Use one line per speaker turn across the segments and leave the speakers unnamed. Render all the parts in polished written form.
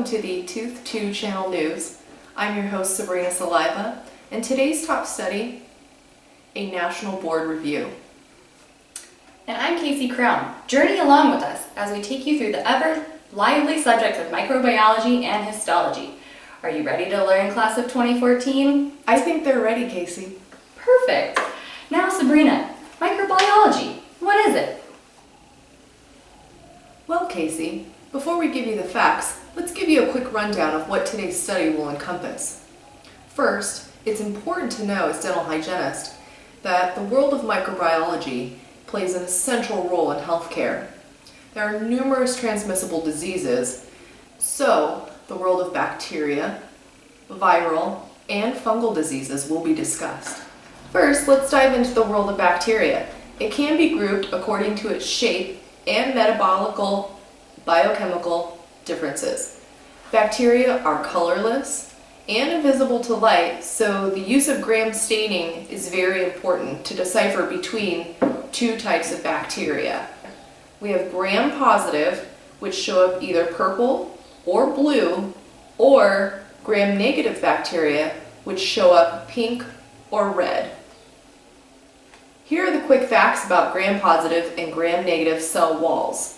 to the Tooth 2 Channel News. I'm your host Sabrina Saliva, and today's top study, a National Board Review.
And I'm Casey Crown. Journey along with us as we take you through the ever lively subjects of microbiology and histology. Are you ready to learn, class of 2014?
I think they're ready, Casey.
Perfect. Now, Sabrina, microbiology, what is it?
Well, Casey, before we give you the facts, let's give you a quick rundown of what today's study will encompass. First, it's important to know as dental hygienist that the world of microbiology plays an essential role in healthcare. There are numerous transmissible diseases, so the world of bacteria, viral, and fungal diseases will be discussed. First, let's dive into the world of bacteria. It can be grouped according to its shape and metabolical, biochemical differences. Bacteria are colorless and invisible to light, so the use of gram staining is very important to decipher between two types of bacteria. We have gram-positive, which show up either purple or blue, or gram-negative bacteria, which show up pink or red. Here are the quick facts about gram-positive and gram-negative cell walls.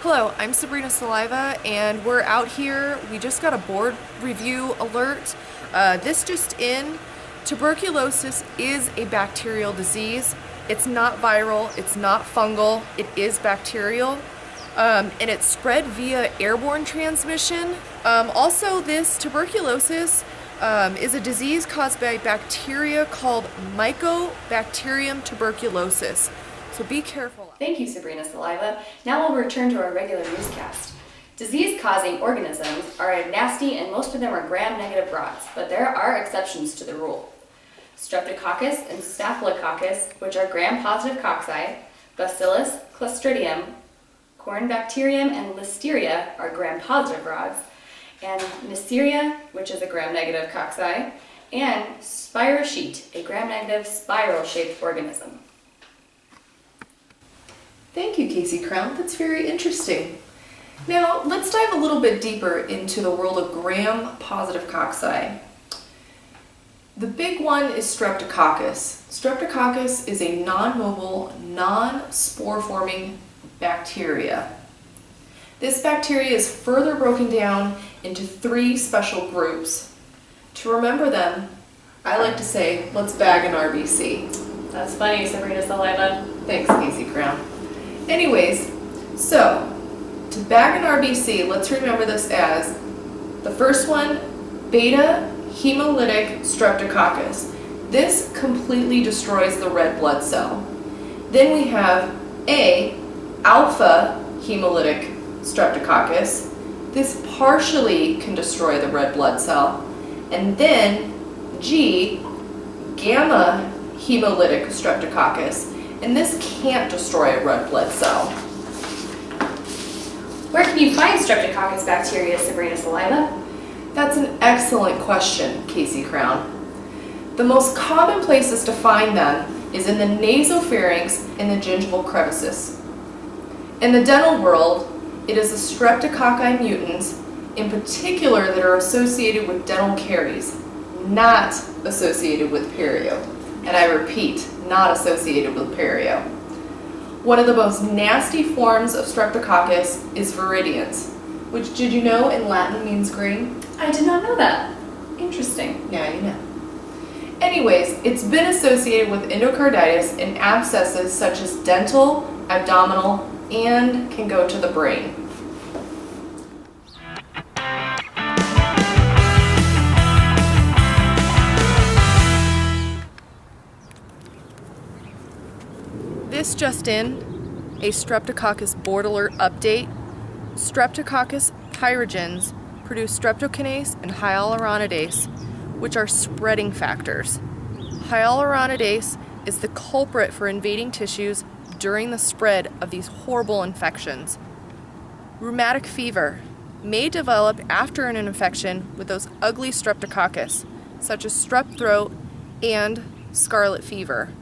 Hello, I'm Sabrina Saliva, and we're out here. We just got a board review alert. This just in, tuberculosis is a bacterial disease. It's not viral, it's not fungal, it is bacterial, and it's spread via airborne transmission. Also, this tuberculosis is a disease caused by bacteria called Mycobacterium tuberculosis. So be careful.
Thank you, Sabrina Saliva. Now we'll return to our regular newscast. Disease-causing organisms are nasty, and most of them are gram-negative rods, but there are exceptions to the rule. Streptococcus and Staphylococcus, which are gram-positive cocci, Bacillus, Clostridium, Corynebacterium, and Listeria are gram-positive rods, and Neisseria, which is a gram-negative cocci, and Spirochaete, a gram-negative spiral-shaped organism.
Thank you, Casey Crown. That's very interesting. Now, let's dive a little bit deeper into the world of gram-positive cocci. The big one is Streptococcus. Streptococcus is a non-mobile, non-spore-forming bacteria. This bacteria is further broken down into 3 special groups. To remember them, I like to say, let's bag an RBC.
That's funny, Sabrina Saliva.
Thanks, Casey Crown. Anyways, so to bag an RBC, let's remember this as the first one, beta hemolytic streptococcus. This completely destroys the red blood cell. Then we have A, alpha hemolytic streptococcus. This partially can destroy the red blood cell. And then G, gamma hemolytic streptococcus. And this can't destroy a red blood cell.
Where can you find Streptococcus bacteria, Sabrina Saliva?
That's an excellent question, Casey Crown. The most common places to find them is in the nasopharynx and the gingival crevices. In the dental world, it is the Streptococci mutans, in particular, that are associated with dental caries, not associated with perio. And I repeat, not associated with perio. One of the most nasty forms of Streptococcus is viridans, which, did you know, in Latin means green?
I did not know that.
Interesting.
Interesting.
Now you know. Anyways, it's been associated with endocarditis and abscesses such as dental, abdominal, and can go to the brain. This just in, a Streptococcus board alert update. Streptococcus pyrogens produce streptokinase and hyaluronidase, which are spreading factors. Hyaluronidase is the culprit for invading tissues during the spread of these horrible infections. Rheumatic fever may develop after an infection with those ugly streptococcus, such as strep throat and scarlet fever.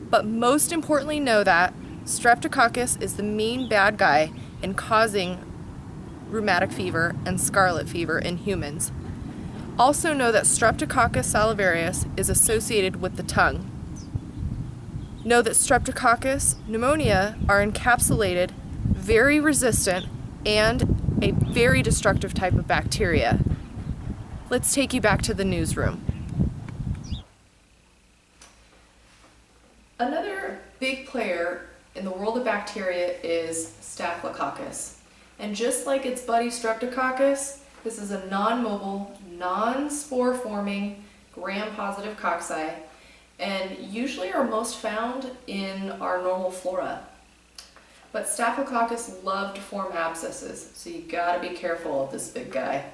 But most importantly, know that Streptococcus is the main bad guy in causing rheumatic fever and scarlet fever in humans. Also know that Streptococcus salivarius is associated with the tongue. Know that Streptococcus pneumonia are encapsulated, very resistant, and a very destructive type of bacteria. Let's take you back to the newsroom. Another big player in the world of bacteria is Staphylococcus. And just like its buddy Streptococcus, this is a non-mobile, non-spore-forming, gram-positive cocci, and usually are most found in our normal flora. But Staphylococcus love to form abscesses, so you gotta be careful of this big guy.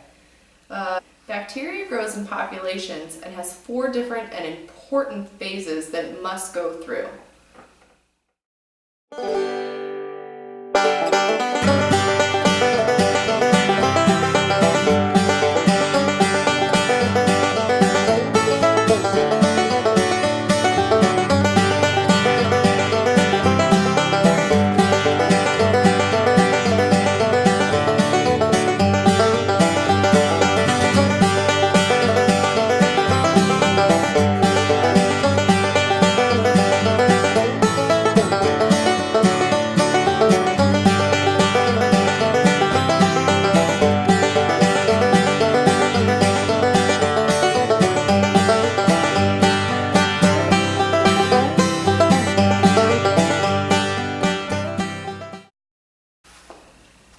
Bacteria grows in populations and has 4 different and important phases that it must go through.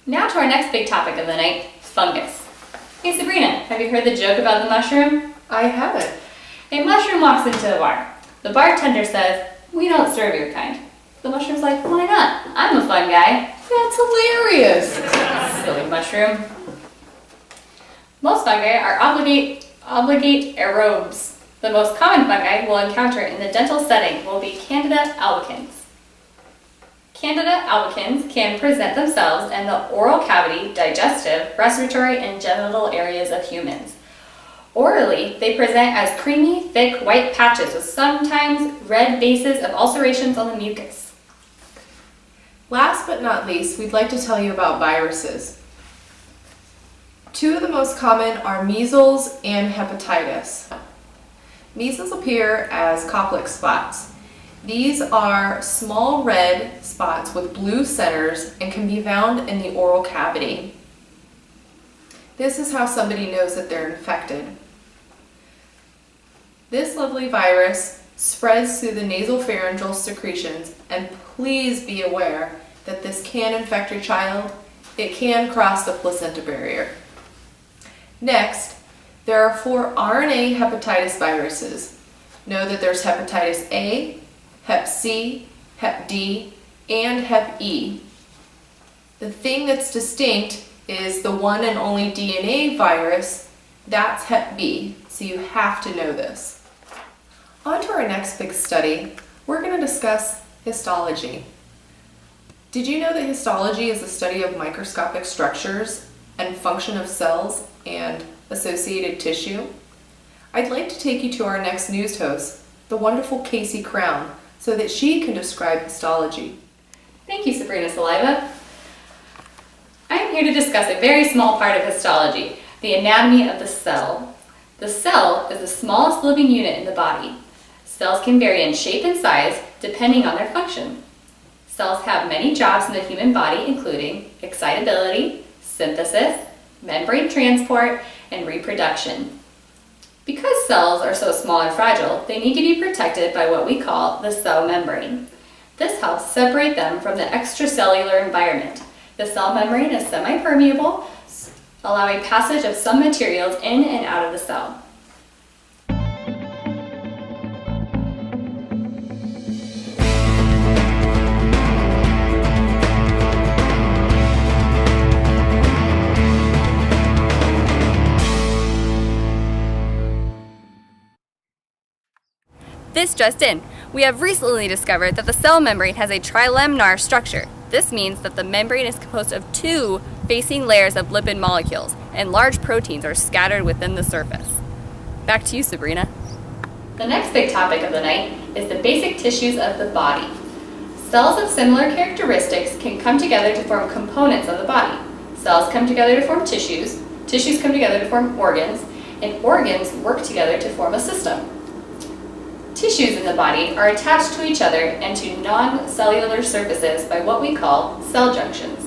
Now to our next big topic of the night, fungus. Hey Sabrina, have you heard the joke about the mushroom?
I haven't.
A mushroom walks into a bar. The bartender says, "We don't serve your kind." The mushroom's like, "Why not? I'm a fun guy."
That's hilarious.
Silly mushroom. Most fungi are obligate aerobes. The most common fungi we'll encounter in the dental setting will be Candida albicans. Candida albicans can present themselves in the oral cavity, digestive, respiratory, and genital areas of humans. Orally, they present as creamy, thick, white patches with sometimes red bases of ulcerations on the mucus.
Last but not least, we'd like to tell you about viruses. 2 of the most common are measles and hepatitis. Measles appear as Koplik spots. These are small red spots with blue centers and can be found in the oral cavity. This is how somebody knows that they're infected. This lovely virus spreads through the nasopharyngeal secretions, and please be aware that this can infect your child. It can cross the placenta barrier. Next, there are 4 RNA hepatitis viruses. Know that there's hepatitis A, Hep C, Hep D, and Hep E. The thing that's distinct is the one and only DNA virus, that's Hep B, so you have to know this. On to our next big study, we're going to discuss histology. Did you know that histology is the study of microscopic structures and function of cells and associated tissue? I'd like to take you to our next news host, the wonderful Casey Crown, so that she can describe histology.
Thank you, Sabrina Saliva. I am here to discuss a very small part of histology, the anatomy of the cell. The cell is the smallest living unit in the body. Cells can vary in shape and size depending on their function. Cells have many jobs in the human body, including excitability, synthesis, membrane transport, and reproduction. Because cells are so small and fragile, they need to be protected by what we call the cell membrane. This helps separate them from the extracellular environment. The cell membrane is semi-permeable, allowing passage of some materials in and out of the cell. This just in. We have recently discovered that the cell membrane has a trilaminar structure. This means that the membrane is composed of two facing layers of lipid molecules, and large proteins are scattered within the surface. Back to you, Sabrina. The next big topic of the night is the basic tissues of the body. Cells of similar characteristics can come together to form components of the body. Cells come together to form tissues, tissues come together to form organs, and organs work together to form a system. Tissues in the body are attached to each other and to non-cellular surfaces by what we call cell junctions.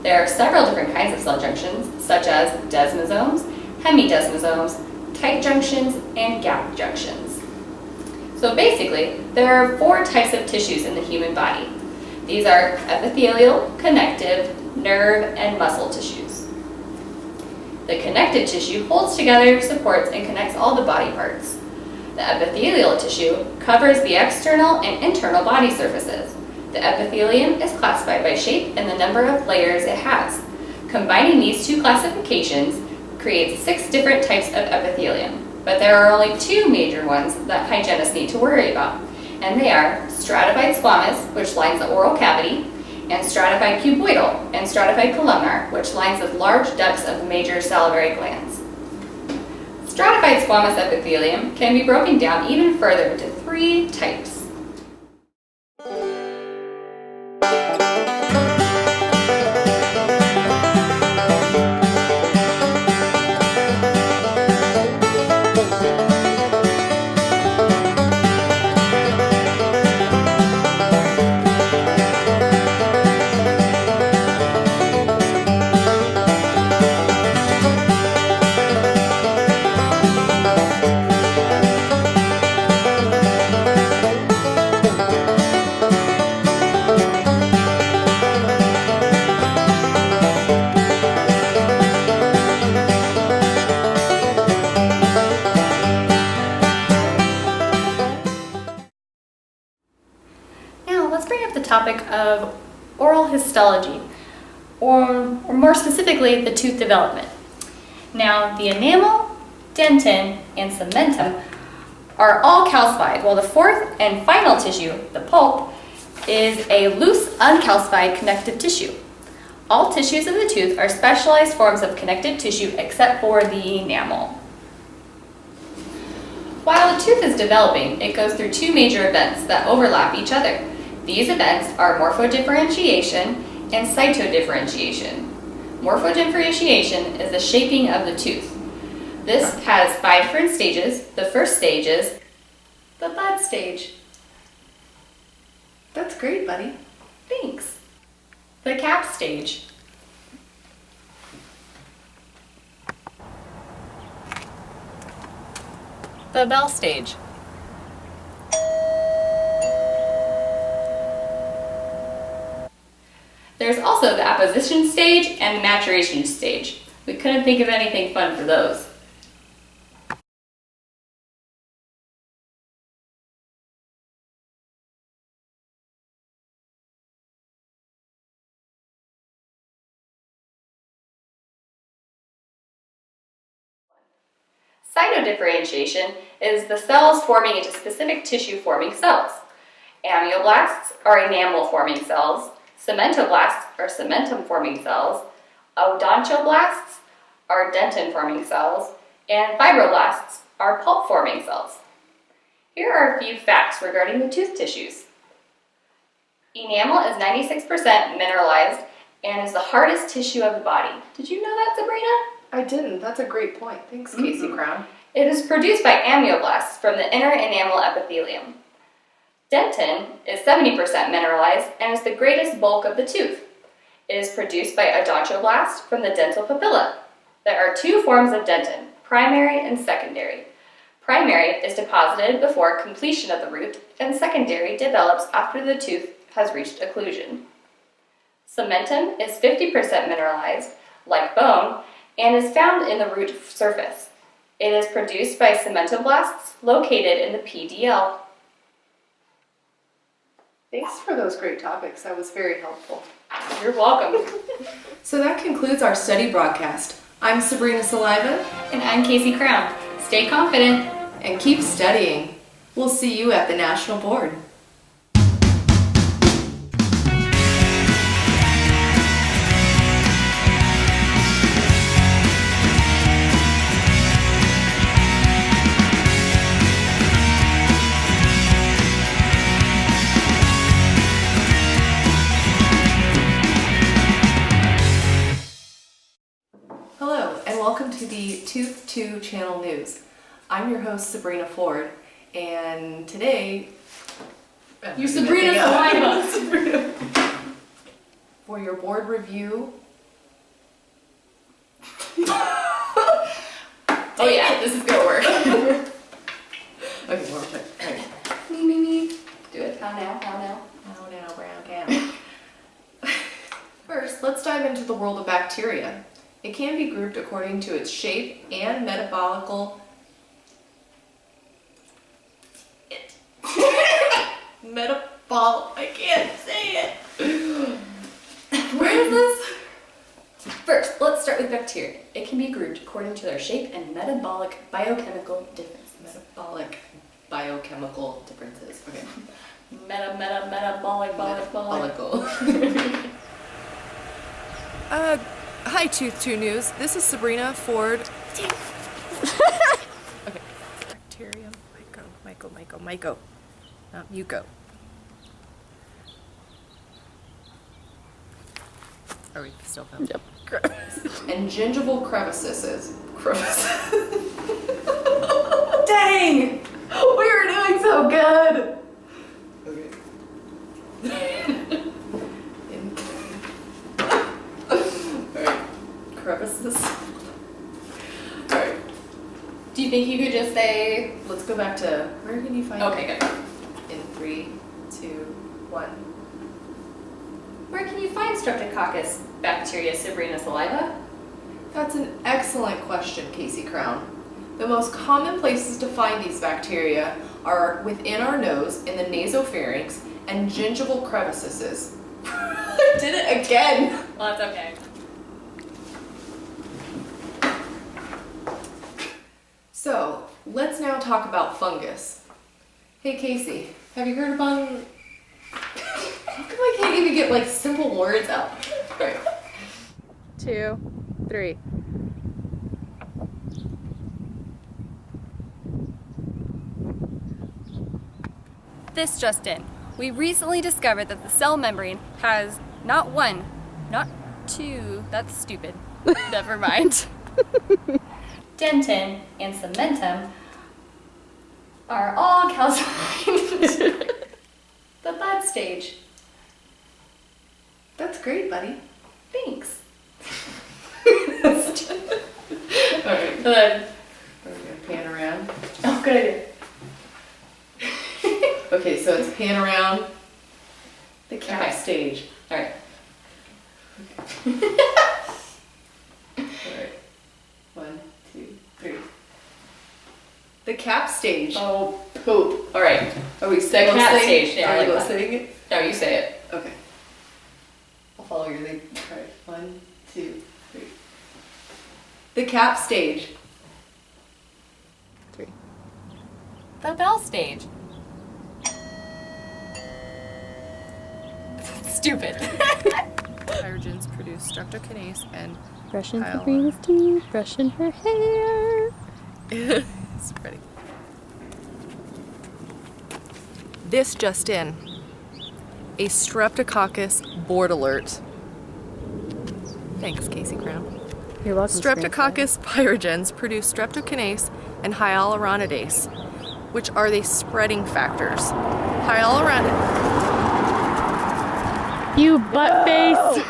There are several different kinds of cell junctions, such as desmosomes, hemidesmosomes, tight junctions, and gap junctions. So basically, there are 4 types of tissues in the human body. These are epithelial, connective, nerve, and muscle tissues. The connective tissue holds together, supports, and connects all the body parts. The epithelial tissue covers the external and internal body surfaces. The epithelium is classified by shape and the number of layers it has. Combining these 2 classifications creates 6 different types of epithelium, but there are only 2 major ones that hygienists need to worry about, and they are stratified squamous, which lines the oral cavity, and stratified cuboidal and stratified columnar, which lines the large ducts of the major salivary glands. Stratified squamous epithelium can be broken down even further into 3 types. Topic of oral histology, or more specifically, the tooth development. Now, the enamel, dentin, and cementum are all calcified, while the 4th and final tissue, the pulp, is a loose, uncalcified connective tissue. All tissues of the tooth are specialized forms of connective tissue except for the enamel. While the tooth is developing, it goes through 2 major events that overlap each other. These events are morphodifferentiation and cytodifferentiation. Morphodifferentiation is the shaping of the tooth. This has 5 different stages. The first stage is the bud stage.
That's great, buddy.
Thanks. The cap stage. The bell stage. There's also the apposition stage and the maturation stage. We couldn't think of anything fun for those. Cytodifferentiation is the cells forming into specific tissue-forming cells. Amyoblasts are enamel-forming cells. Cementoblasts are cementum-forming cells, odontoblasts are dentin-forming cells, and fibroblasts are pulp-forming cells. Here are a few facts regarding the tooth tissues. Enamel is 96% mineralized and is the hardest tissue of the body. Did you know that, Sabrina?
I didn't. That's a great point. Thanks, Casey Crown.
It is produced by amyoblasts from the inner enamel epithelium. Dentin is 70% mineralized and is the greatest bulk of the tooth. It is produced by odontoblasts from the dental papilla. There are 2 forms of dentin, primary and secondary. Primary is deposited before completion of the root, and secondary develops after the tooth has reached occlusion. Cementum is 50% mineralized, like bone, and is found in the root surface. It is produced by cementoblasts located in the PDL.
Thanks for those great topics. That was very helpful.
You're welcome.
So that concludes our study broadcast. I'm Sabrina Saliva.
And I'm Casey Crown. Stay confident.
And keep studying. We'll see you at the National Board. Hello, and welcome to the Tooth 2 Channel News. I'm your host, Sabrina Ford, and today...
You're Sabrina Saliva.
For your board review...
Oh yeah, this is gonna work.
Okay, one more time. Okay.
Me. Do it. How now?
Oh, now, brown cow. First, let's dive into the world of bacteria. It can be grouped according to its shape and metabolical... I can't say it.
Where is this? First, let's start with bacteria. It can be grouped according to their shape and metabolic biochemical differences.
Metabolic biochemical differences. Okay.
Metabolic.
Hi, Tooth 2 News. This is Sabrina Ford. Okay. Bacterium, myco. You go. Are we still filming?
Yep.
And gingival crevices.
Dang! We were doing so good!
Okay. Alright. Crevices. Alright.
Do you think you could just say...
Let's go back to where can you find
Okay,
it?
good.
In 3, 2, 1.
Where can you find Streptococcus bacteria, Sabrina Saliva?
That's an excellent question, Casey Crown. The most common places to find these bacteria are within our nose, in the nasopharynx, and gingival crevices. I did it again!
Well, that's okay.
So, let's now talk about fungus. Hey Casey, have you heard about... How come I can't even get like simple words out? Right.
2, 3.
This just in. We recently discovered that the cell membrane has not one, not two, that's stupid. Never mind.
Dentin and cementum are all calcined. The bud stage.
That's great, buddy.
Thanks.
Alright,
Good.
we're gonna pan around.
Oh, good idea.
Okay, so it's pan around the cap
Okay.
stage.
Alright.
Alright. 1, 2, 3. The cap stage.
Oh, poop.
Alright. Are we still
The cap
saying-
stage, yeah,
Are
I
we
like that.
saying it?
No, you say it.
Okay. I'll follow your lead. Alright. 1, 2, 3. The cap stage.
3.
The bell stage. Stupid.
Pyrogens produce streptokinase and
Brushing
Kyle.
Sabrina's teeth, brushing her hair.
spreading. This just in. A Streptococcus board alert. Thanks, Casey Crown.
You're welcome.
Streptococcus pyrogens produce streptokinase and hyaluronidase, which are the spreading factors. Hyaluronidase.
You butt face.